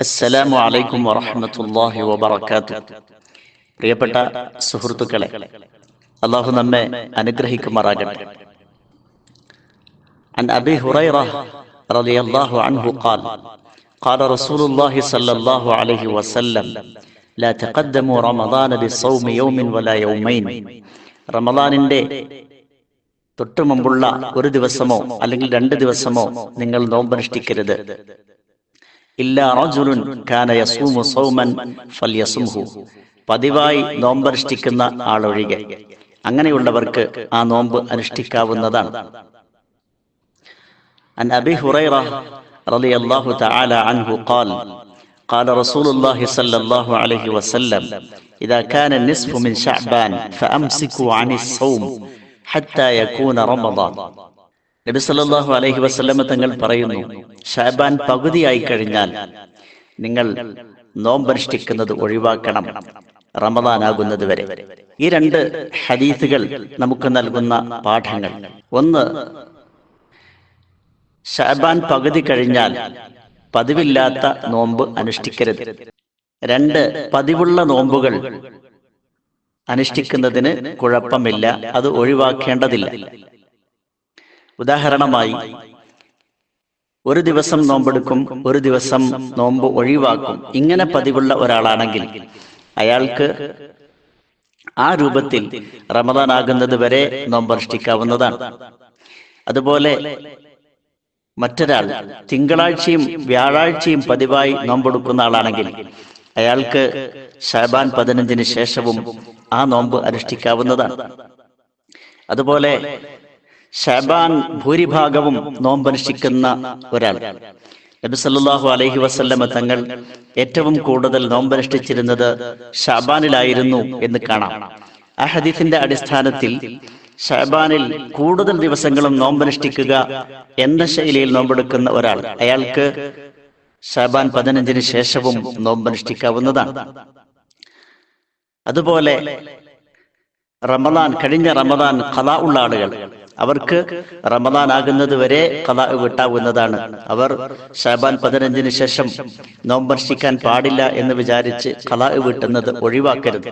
അസ്സലാമു അലൈക്കും വറഹ്മത്തുള്ളാഹി വബറകാതുഹു. പ്രിയപ്പെട്ട സുഹൃത്തുക്കളെ, അല്ലാഹു നമ്മെ അനുഗ്രഹിക്കുമാറാകട്ടെ. عن أبي هريرة رضي الله عنه قال قال رسول الله صلى الله عليه وسلم لا تقدموا رمضان بصوم يوم ولا يومين. റമദാനിന്റെ തൊട്ടു മുമ്പുള്ള ഒരു ദിവസമോ അല്ലെങ്കിൽ 2 ദിവസമോ നിങ്ങൾ നോമ്പനുഷ്ഠിക്കരുത്. ഇല്ലാ റജുലുൻ കാന യസൂമു സൗമൻ ഫൽയസുംഹു. പതിവായി നോമ്പനുഷ്ഠിക്കുന്ന ആളൊഴികെ അങ്ങനെയുള്ളവർക്ക് ആ നോമ്പ് അനുഷ്ഠിക്കാവുന്നതാണ്. عن أبي هريرة رضي الله تعالى عنه قال قال رسول الله صلى الله عليه وسلم إذا كان النصف من شعبان فأمسكوا عن الصوم حتى يكون رمضان. നബി സല്ലല്ലാഹു അലൈഹി വസല്ലം തങ്ങൾ പറയുന്നു, ശഅബാൻ പകുതിയായി കഴിഞ്ഞാൽ നിങ്ങൾ നോമ്പനുഷ്ഠിക്കുന്നത് ഒഴിവാക്കണം, റമദാനാകുന്നത് വരെ. ഈ 2 ഹദീസുകൾ നമുക്ക് നൽകുന്ന പാഠങ്ങൾ: ഒന്ന്, ശഅബാൻ പകുതി കഴിഞ്ഞാൽ പതിവില്ലാത്ത നോമ്പ് അനുഷ്ഠിക്കരുത്. 2, പതിവുള്ള നോമ്പുകൾ അനുഷ്ഠിക്കുന്നതിന് കുഴപ്പമില്ല, അത് ഒഴിവാക്കേണ്ടതില്ല. ഉദാഹരണമായി, ഒരു ദിവസം നോമ്പെടുക്കും, ഒരു ദിവസം നോമ്പ് ഒഴിവാക്കും. ഇങ്ങനെ പതിവുള്ള ഒരാളാണെങ്കിൽ അയാൾക്ക് ആ രൂപത്തിൽ റമദാനാകുന്നത് വരെ നോമ്പനുഷ്ഠിക്കാവുന്നതാണ്. അതുപോലെ മറ്റൊരാൾ തിങ്കളാഴ്ചയും വ്യാഴാഴ്ചയും പതിവായി നോമ്പെടുക്കുന്ന ആളാണെങ്കിൽ അയാൾക്ക് ശഅബാൻ 15 ശേഷവും ആ നോമ്പ് അനുഷ്ഠിക്കാവുന്നതാണ്. അതുപോലെ ശഅബാൻ ഭൂരിഭാഗവും നോമ്പനുഷ്ഠിക്കുന്ന ഒരാൾ, നബി സല്ലല്ലാഹു അലൈഹി വസല്ലം തങ്ങൾ ഏറ്റവും കൂടുതൽ നോമ്പനുഷ്ഠിച്ചിരുന്നത് ശഅബാനിലായിരുന്നു എന്ന് കാണാം. ആ ഹദീസിന്റെ അടിസ്ഥാനത്തിൽ ശഅബാനിൽ കൂടുതൽ ദിവസങ്ങളും നോമ്പനുഷ്ഠിക്കുക എന്ന ശൈലിയിൽ നോമ്പെടുക്കുന്ന ഒരാൾ, അയാൾക്ക് ശഅബാൻ 15 ശേഷവും നോമ്പനുഷ്ഠിക്കാവുന്നതാണ്. അതുപോലെ കഴിഞ്ഞ റമദാൻ ഖളാ ഉള്ള ആളുകൾ, അവർക്ക് റമദാൻ ആകുന്നത് വരെ ഖളാ വിട്ടാവുന്നതാണ്. അവർ ശഅബാൻ 15 ശേഷം നോമ്പനുഷ്ഠിക്കാൻ പാടില്ല എന്ന് വിചാരിച്ച് ഖളാ വീട്ടുന്നത് ഒഴിവാക്കരുത്.